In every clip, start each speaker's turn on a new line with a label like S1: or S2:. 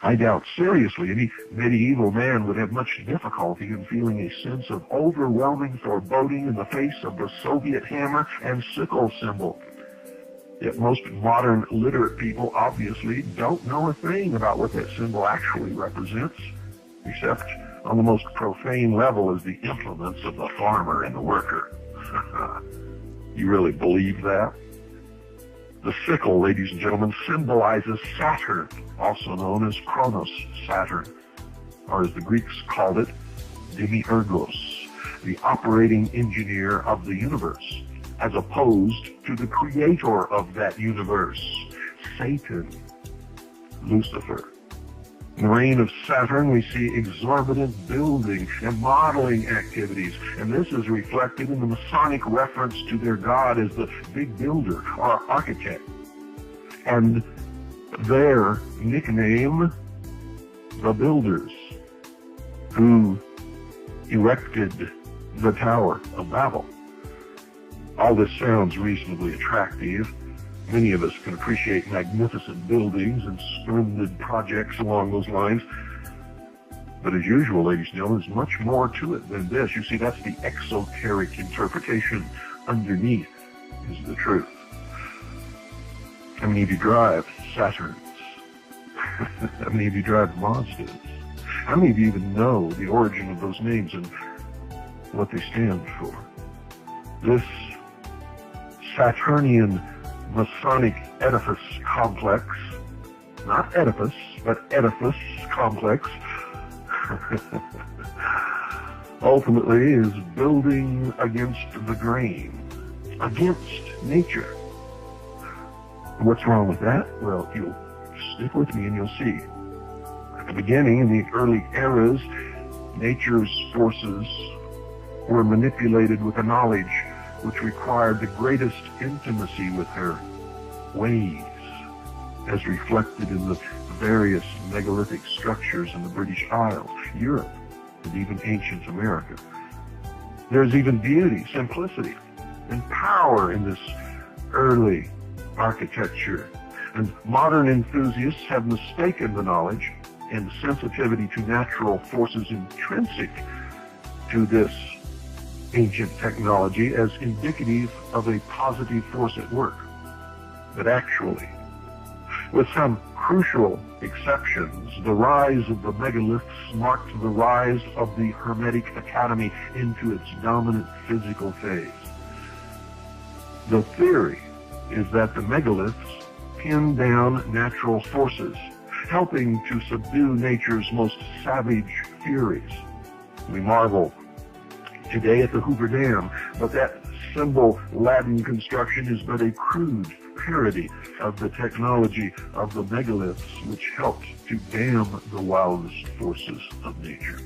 S1: I doubt seriously any medieval man would have much difficulty in feeling a sense of overwhelming foreboding in the face of the Soviet hammer and sickle symbol. Yet most modern literate people obviously don't know a thing about what that symbol actually represents, except on the most profane level as the implements of the farmer and the worker. You really believe that? The sickle, ladies and gentlemen, symbolizes Saturn, also known as Kronos, Saturn, or as the Greeks called it, Demiurgos, the operating engineer of the universe, as opposed to the creator of that universe, Satan, Lucifer. In the reign of Saturn, we see exorbitant building and modeling activities, and this is reflected in the Masonic reference to their god as the big builder or architect. And their nickname, the Builders, who erected the Tower of Babel. All this sounds reasonably attractive. Many of us can appreciate magnificent buildings and splendid projects along those lines. But as usual, ladies and gentlemen, there's much more to it than this. You see, that's the exoteric interpretation. Underneath is the truth. How many of you drive Saturns? How many of you drive Mazdas? How many of you even know the origin of those names and what they stand for? This Saturnian Masonic edifice complex, not edifice, but edifice complex, ultimately is building against the grain, against nature. What's wrong with that? Well, you'll stick with me and you'll see. At the beginning, in the early eras, nature's forces were manipulated with a knowledge which required the greatest intimacy with her ways, as reflected in the various megalithic structures in the British Isles, Europe, and even ancient America. There's even beauty, simplicity, and power in this early architecture, and modern enthusiasts have mistaken the knowledge and sensitivity to natural forces intrinsic to this ancient technology as indicative of a positive force at work. But actually, with some crucial exceptions, the rise of the megaliths marked the rise of the Hermetic Academy into its dominant physical phase. The theory is that the megaliths pin down natural forces, helping to subdue nature's most savage furies. We marvel today at the Hoover Dam, but that simple Latin construction is but a crude parody of the technology of the megaliths, which helped to dam the wildest forces of nature.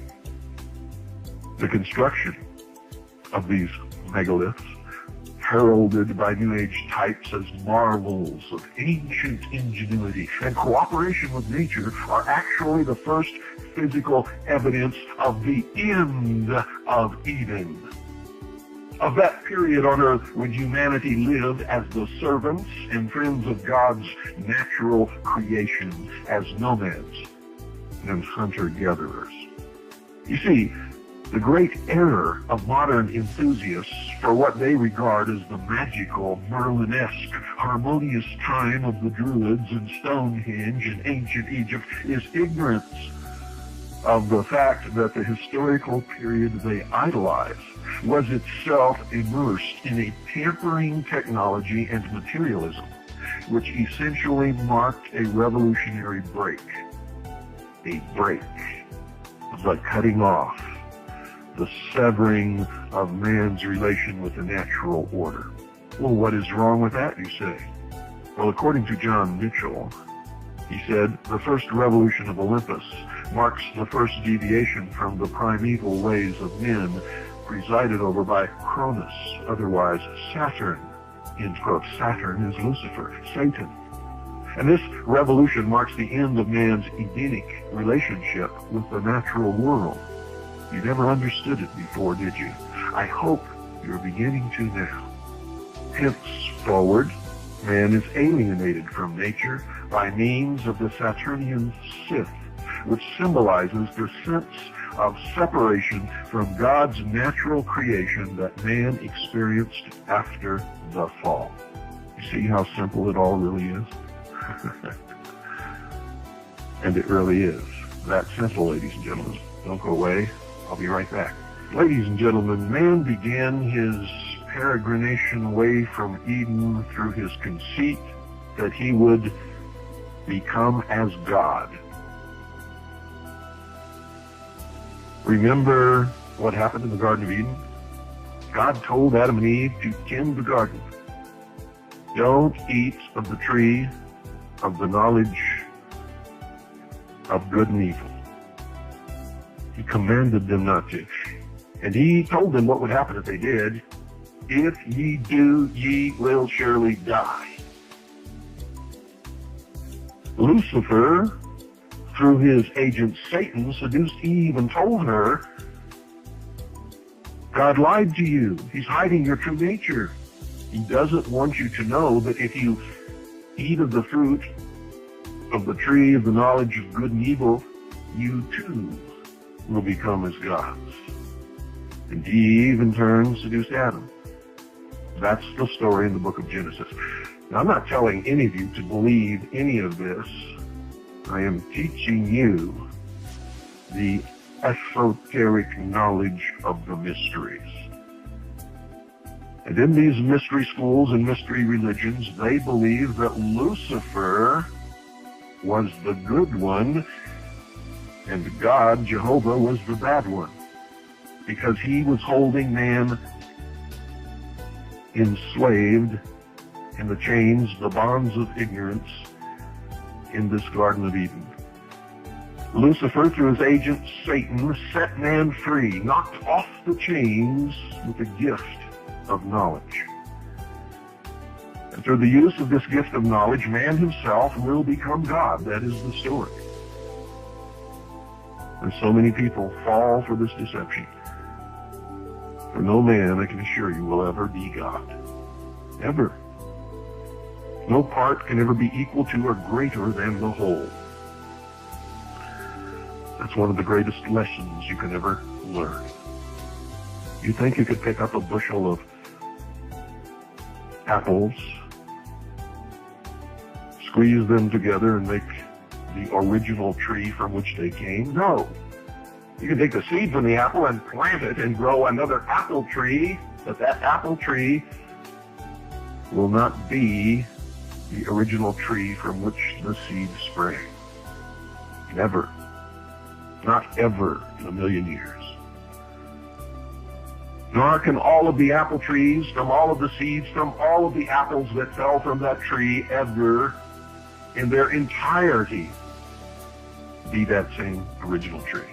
S1: The construction of these megaliths, heralded by New Age types as marvels of ancient ingenuity and cooperation with nature, are actually the first physical evidence of the end of Eden, of that period on earth when humanity lived as the servants and friends of God's natural creation, as nomads and hunter-gatherers. You see, the great error of modern enthusiasts for what they regard as the magical, Merlin-esque, harmonious time of the Druids and Stonehenge in ancient Egypt is ignorance of the fact that the historical period they idolize was itself immersed in a tampering technology and materialism, which essentially marked a revolutionary break. A break, the cutting off, the severing of man's relation with the natural order. Well, what is wrong with that, you say? Well, according to John Mitchell, he said, the first revolution of Olympus marks the first deviation from the primeval ways of men presided over by Cronus, otherwise Saturn. End quote. Saturn is Lucifer, Satan. And this revolution marks the end of man's Edenic relationship with the natural world. You never understood it before, did you? I hope you're beginning to now. Henceforward, man is alienated from nature by means of the Saturnian Sith which symbolizes the sense of separation from God's natural creation that man experienced after the fall. You see how simple it all really is? And it really is. That simple, ladies and gentlemen. Don't go away. I'll be right back. Ladies and gentlemen, man began his peregrination away from Eden through his conceit that he would become as God. Remember what happened in the Garden of Eden? God told Adam and Eve to tend the garden. Don't eat of the tree of the knowledge of good and evil. He commanded them not to. And he told them what would happen if they did. If ye do, ye will surely die. Lucifer, through his agent Satan, seduced Eve and told her, God lied to you. He's hiding your true nature. He doesn't want you to know that if you eat of the fruit of the tree of the knowledge of good and evil, you too will become as gods. And Eve, in turn, seduced Adam. That's the story in the book of Genesis. Now, I'm not telling any of you to believe any of this. I am teaching you the esoteric knowledge of the mysteries. And in these mystery schools and mystery religions, they believe that Lucifer was the good one and God, Jehovah, was the bad one, because he was holding man enslaved in the chains, the bonds of ignorance in this Garden of Eden. Lucifer, through his agent Satan, set man free, knocked off the chains with the gift of knowledge. And through the use of this gift of knowledge, man himself will become God. That is the story. And so many people fall for this deception. For no man, I can assure you, will ever be God. Ever. No part can ever be equal to or greater than the whole. That's one of the greatest lessons you can ever learn. You think you could pick up a bushel of apples, squeeze them together and make the original tree from which they came? No. You can take the seed from the apple and plant it and grow another apple tree, but that apple tree will not be the original tree from which the seed sprang. Never. Not ever in a million years. Nor can all of the apple trees, from all of the seeds, from all of the apples that fell from that tree ever, in their entirety, be that same original tree.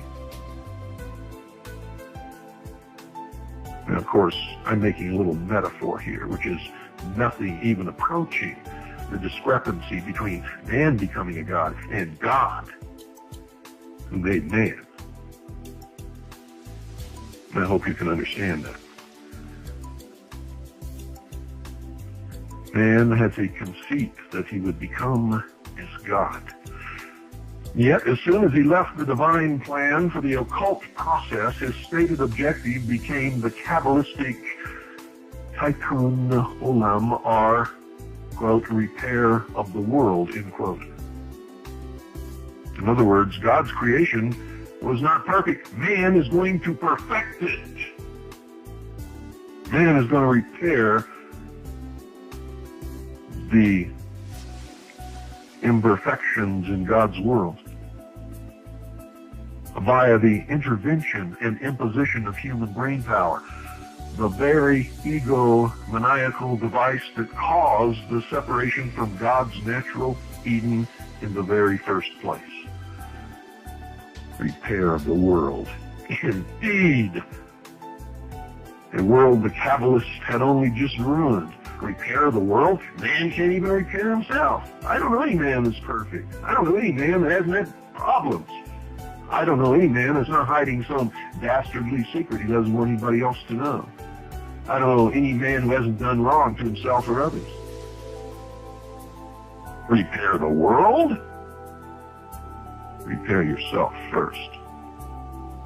S1: And of course, I'm making a little metaphor here, which is nothing even approaching the discrepancy between man becoming a God and God who made man. And I hope you can understand that. Man has a conceit that he would become as God. Yet, as soon as he left the divine plan for the occult process, his stated objective became the Kabbalistic Tikkun Olam, or, quote, repair of the world, end quote. In other words, God's creation was not perfect. Man is going to perfect it. Man is going to repair the imperfections in God's world via the intervention and imposition of human brain power, the very egomaniacal device that caused the separation from God's natural Eden in the very first place. Repair of the world. Indeed. A world the Kabbalists had only just ruined. Repair the world? Man can't even repair himself. I don't know any man that's perfect. I don't know any man that hasn't had problems. I don't know any man that's not hiding some dastardly secret he doesn't want anybody else to know. I don't know any man who hasn't done wrong to himself or others. Repair the world? Repair yourself first.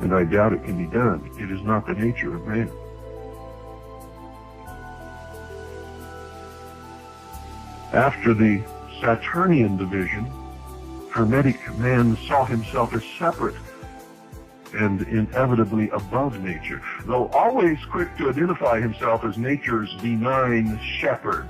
S1: And I doubt it can be done. It is not the nature of man. After the Saturnian division, Hermetic man saw himself as separate and inevitably above nature, though always quick to identify himself as nature's benign shepherd.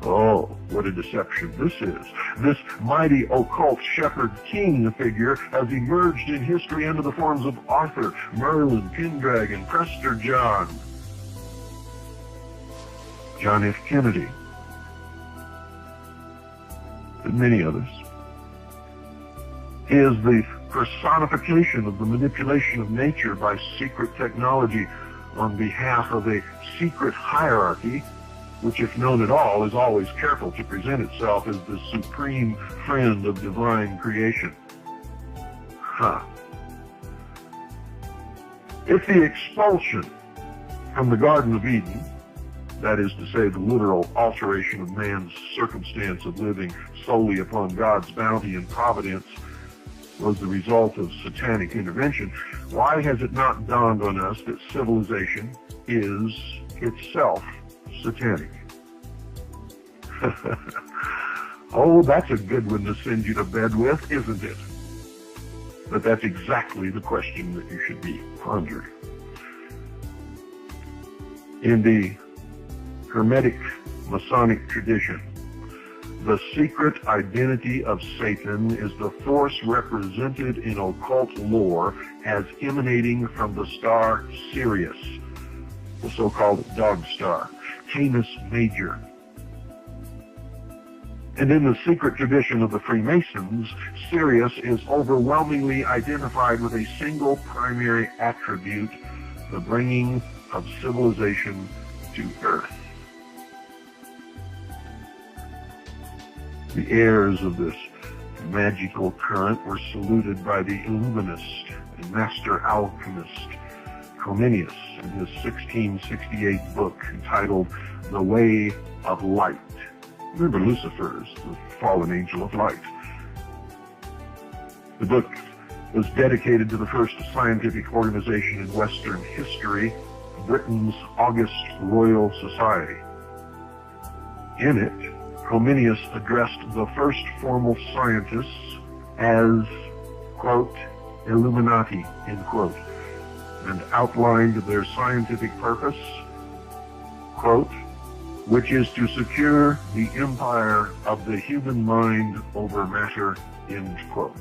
S1: Oh, what a deception this is. This mighty occult shepherd king figure has emerged in history under the forms of Arthur, Merlin, Pendragon, Prester John, John F. Kennedy, and many others. He is the personification of the manipulation of nature by secret technology on behalf of a secret hierarchy, which, if known at all, is always careful to present itself as the supreme friend of divine creation. If the expulsion from the Garden of Eden, that is to say, the literal alteration of man's circumstance of living solely upon God's bounty and providence, was the result of satanic intervention, why has it not dawned on us that civilization is itself satanic? Oh, that's a good one to send you to bed with, isn't it? But that's exactly the question that you should be pondering. In the Hermetic Masonic tradition, the secret identity of Satan is the force represented in occult lore as emanating from the star Sirius, the so-called dog star, Canis Major. And in the secret tradition of the Freemasons, Sirius is overwhelmingly identified with a single primary attribute, the bringing of civilization to Earth. The heirs of this magical current were saluted by the Illuminist and master alchemist Comenius in his 1668 book entitled The Way of Light. Remember, Lucifer is the fallen angel of light. The book was dedicated to the first scientific organization in Western history, Britain's August Royal Society. In it, Comenius addressed the first formal scientists as, quote, Illuminati, end quote, and outlined their scientific purpose, quote, which is to secure the empire of the human mind over matter, end quote.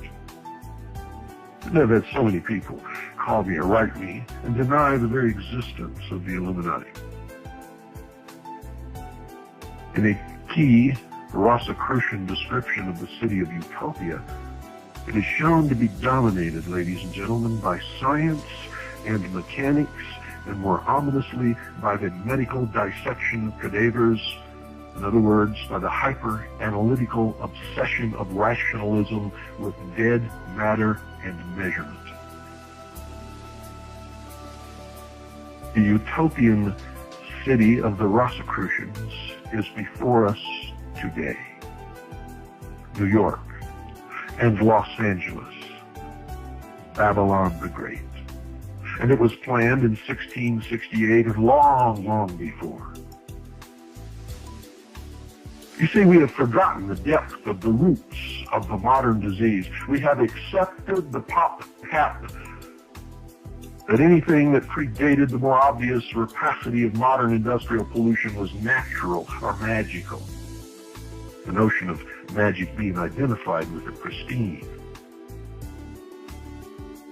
S1: And I've had so many people call me or write me and deny the very existence of the Illuminati. In a key Rosicrucian description of the city of Utopia, it is shown to be dominated, ladies and gentlemen, by science and mechanics, and more ominously by the medical dissection of cadavers, in other words, by the hyper-analytical obsession of rationalism with dead matter and measurement. The utopian city of the Rosicrucians is before us today. New York and Los Angeles, Babylon the Great. And it was planned in 1668 and long, long before. You see, we have forgotten the depth of the roots of the modern disease. We have accepted the pop-cap that anything that predated the more obvious rapacity of modern industrial pollution was natural or magical. The notion of magic being identified with the pristine.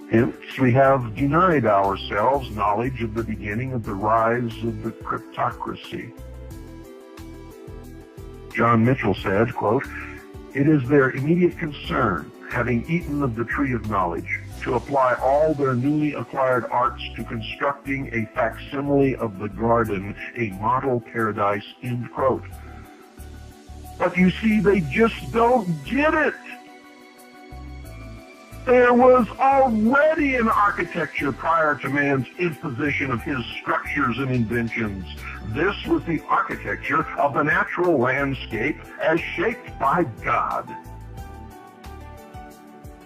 S1: Hence, we have denied ourselves knowledge of the beginning of the rise of the cryptocracy. John Mitchell said, quote, "It is their immediate concern, having eaten of the tree of knowledge, to apply all their newly acquired arts to constructing a facsimile of the garden, a model paradise," end quote. But you see, they just don't get it. There was already an architecture prior to man's imposition of his structures and inventions. This was the architecture of the natural landscape as shaped by God.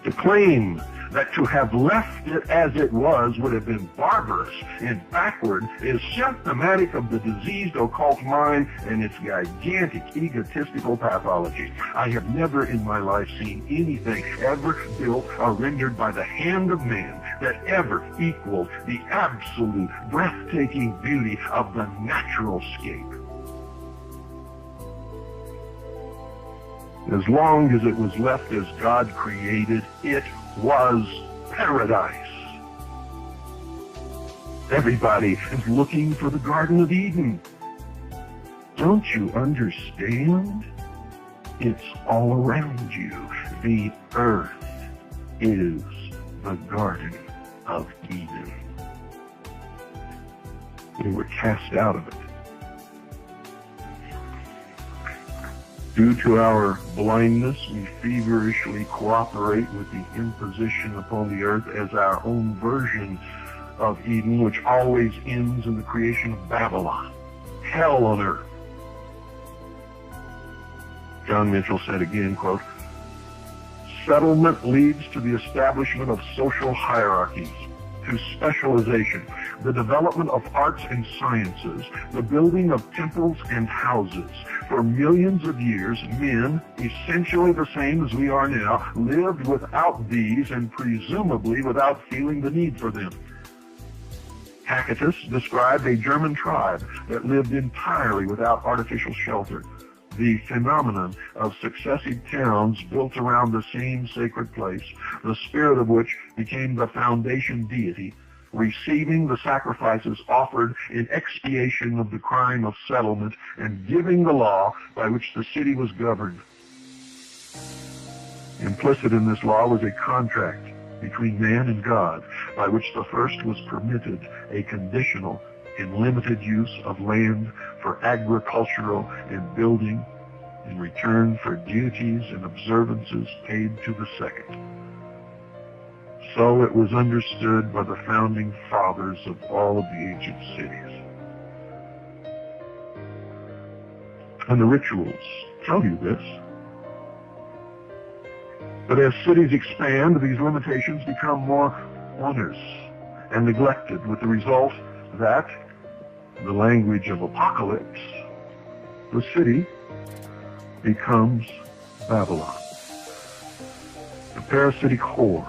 S1: To claim that to have left it as it was would have been barbarous and backward is symptomatic of the diseased occult mind and its gigantic egotistical pathology. I have never in my life seen anything ever built or rendered by the hand of man that ever equaled the absolute breathtaking beauty of the natural scape. As long as it was left as God created, it was paradise. Everybody is looking for the Garden of Eden. Don't you understand? It's all around you. The earth is the Garden of Eden. We were cast out of it. Due to our blindness, we feverishly cooperate with the imposition upon the earth as our own version of Eden, which always ends in the creation of Babylon, hell on earth. John Mitchell said again, quote, "Settlement leads to the establishment of social hierarchies, to specialization, the development of arts and sciences, the building of temples and houses. For millions of years, men, essentially the same as we are now, lived without these and presumably without feeling the need for them." Tacitus described a German tribe that lived entirely without artificial shelter. The phenomenon of successive towns built around the same sacred place, the spirit of which became the foundation deity, receiving the sacrifices offered in expiation of the crime of settlement and giving the law by which the city was governed. Implicit in this law was a contract between man and God, by which the first was permitted a conditional and limited use of land for agricultural and building in return for duties and observances paid to the second. So it was understood by the founding fathers of all of the ancient cities. And the rituals tell you this. But as cities expand, these limitations become more onerous and neglected, with the result that, in the language of Apocalypse, the city becomes Babylon, the parasitic whore,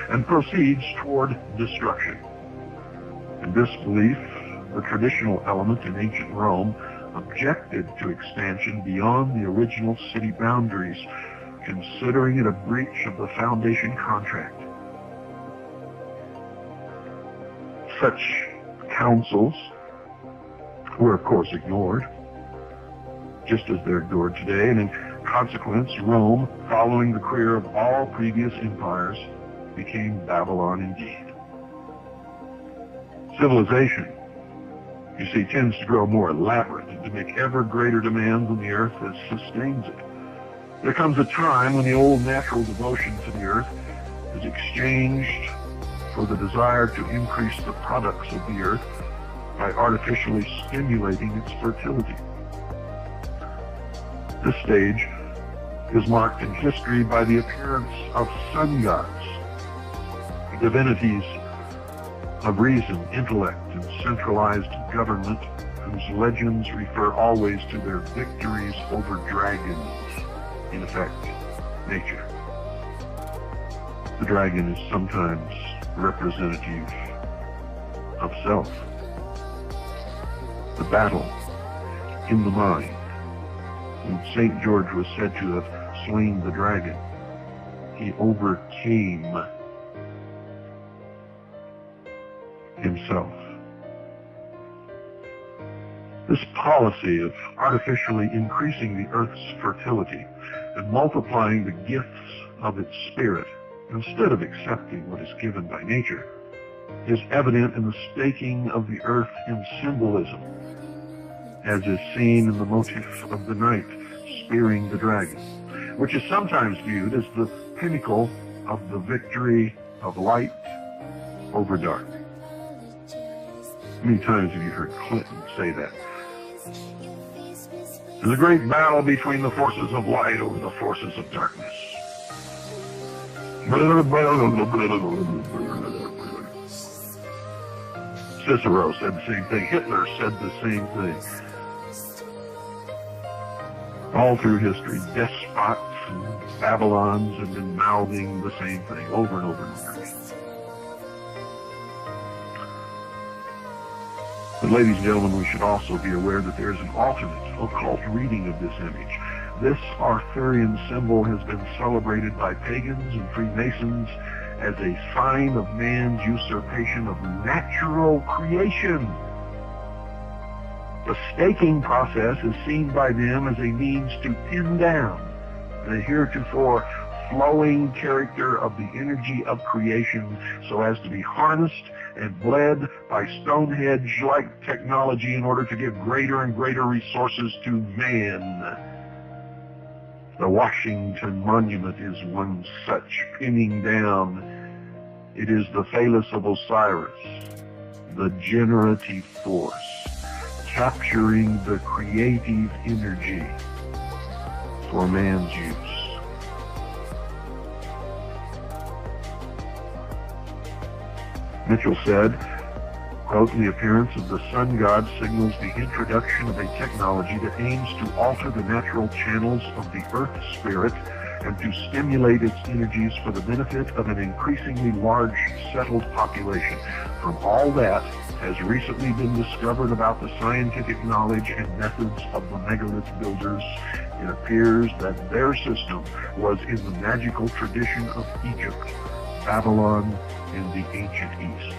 S1: and proceeds toward destruction. In this belief, the traditional element in ancient Rome objected to expansion beyond the original city boundaries, considering it a breach of the foundation contract. Such councils were, of course, ignored, just as they're ignored today, and in consequence, Rome, following the career of all previous empires, became Babylon indeed. Civilization, you see, tends to grow more elaborate and to make ever greater demands on the earth that sustains it. There comes a time when the old natural devotion to the earth is exchanged for the desire to increase the products of the earth by artificially stimulating its fertility. This stage is marked in history by the appearance of sun gods, divinities of reason, intellect, and centralized government, whose legends refer always to their victories over dragons, in effect, nature. The dragon is sometimes representative of self. The battle in the mind. When St. George was said to have slain the dragon, he overcame himself. This policy of artificially increasing the earth's fertility and multiplying the gifts of its spirit instead of accepting what is given by nature is evident in the staking of the earth in symbolism, as is seen in the motif of the knight spearing the dragon, which is sometimes viewed as the pinnacle of the victory of light over dark. Many times have you heard Clinton say that? There's a great battle between the forces of light over the forces of darkness. Cicero said the same thing. Hitler said the same thing. All through history, despots and Babylons have been mouthing the same thing over and over and over again. But ladies and gentlemen, we should also be aware that there is an alternate occult reading of this image. This Arthurian symbol has been celebrated by pagans and Freemasons as a sign of man's usurpation of natural creation. The staking process is seen by them as a means to pin down the heretofore flowing character of the energy of creation so as to be harnessed and bled by Stonehenge-like technology in order to give greater and greater resources to man. The Washington Monument is one such pinning down. It is the phallus of Osiris, the generative force, capturing the creative energy for man's use. Mitchell said, quote, "The appearance of the sun god signals the introduction of a technology that aims to alter the natural channels of the earth spirit and to stimulate its energies for the benefit of an increasingly large settled population. From all that has recently been discovered about the scientific knowledge and methods of the megalith builders, it appears that their system was in the magical tradition of Egypt, Babylon, and the ancient East.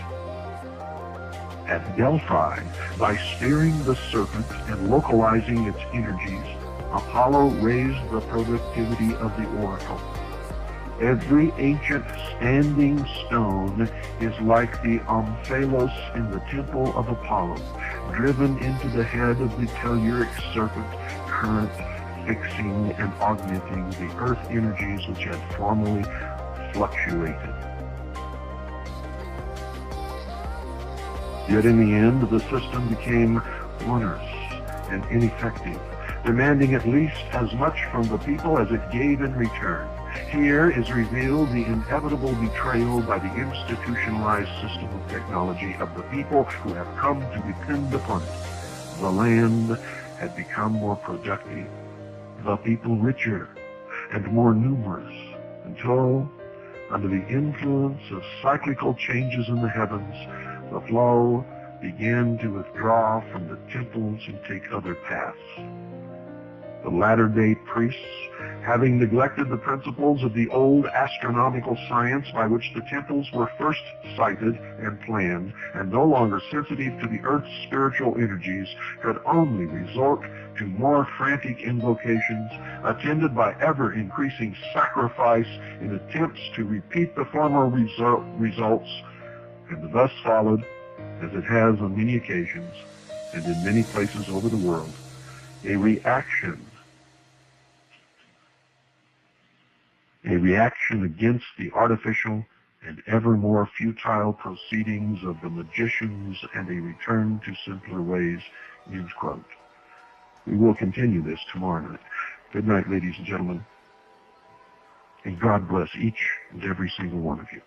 S1: At Delphi, by steering the serpent and localizing its energies, Apollo raised the productivity of the oracle. Every ancient standing stone is like the omphalos in the temple of Apollo, driven into the head of the telluric serpent current, fixing and augmenting the earth energies which had formerly fluctuated. Yet in the end, the system became onerous and ineffective, demanding at least as much from the people as it gave in return. Here is revealed the inevitable betrayal by the institutionalized system of technology of the people who have come to depend upon it. The land had become more productive, the people richer and more numerous, until, under the influence of cyclical changes in the heavens, the flow began to withdraw from the temples and take other paths. The latter-day priests, having neglected the principles of the old astronomical science by which the temples were first sited and planned, and no longer sensitive to the earth's spiritual energies, could only resort to more frantic invocations, attended by ever-increasing sacrifice in attempts to repeat the former results, and thus followed, as it has on many occasions and in many places over the world, a reaction against the artificial and ever more futile proceedings of the magicians and a return to simpler ways, end quote. We will continue this tomorrow night. Good night, ladies and gentlemen, and God bless each and every single one of you.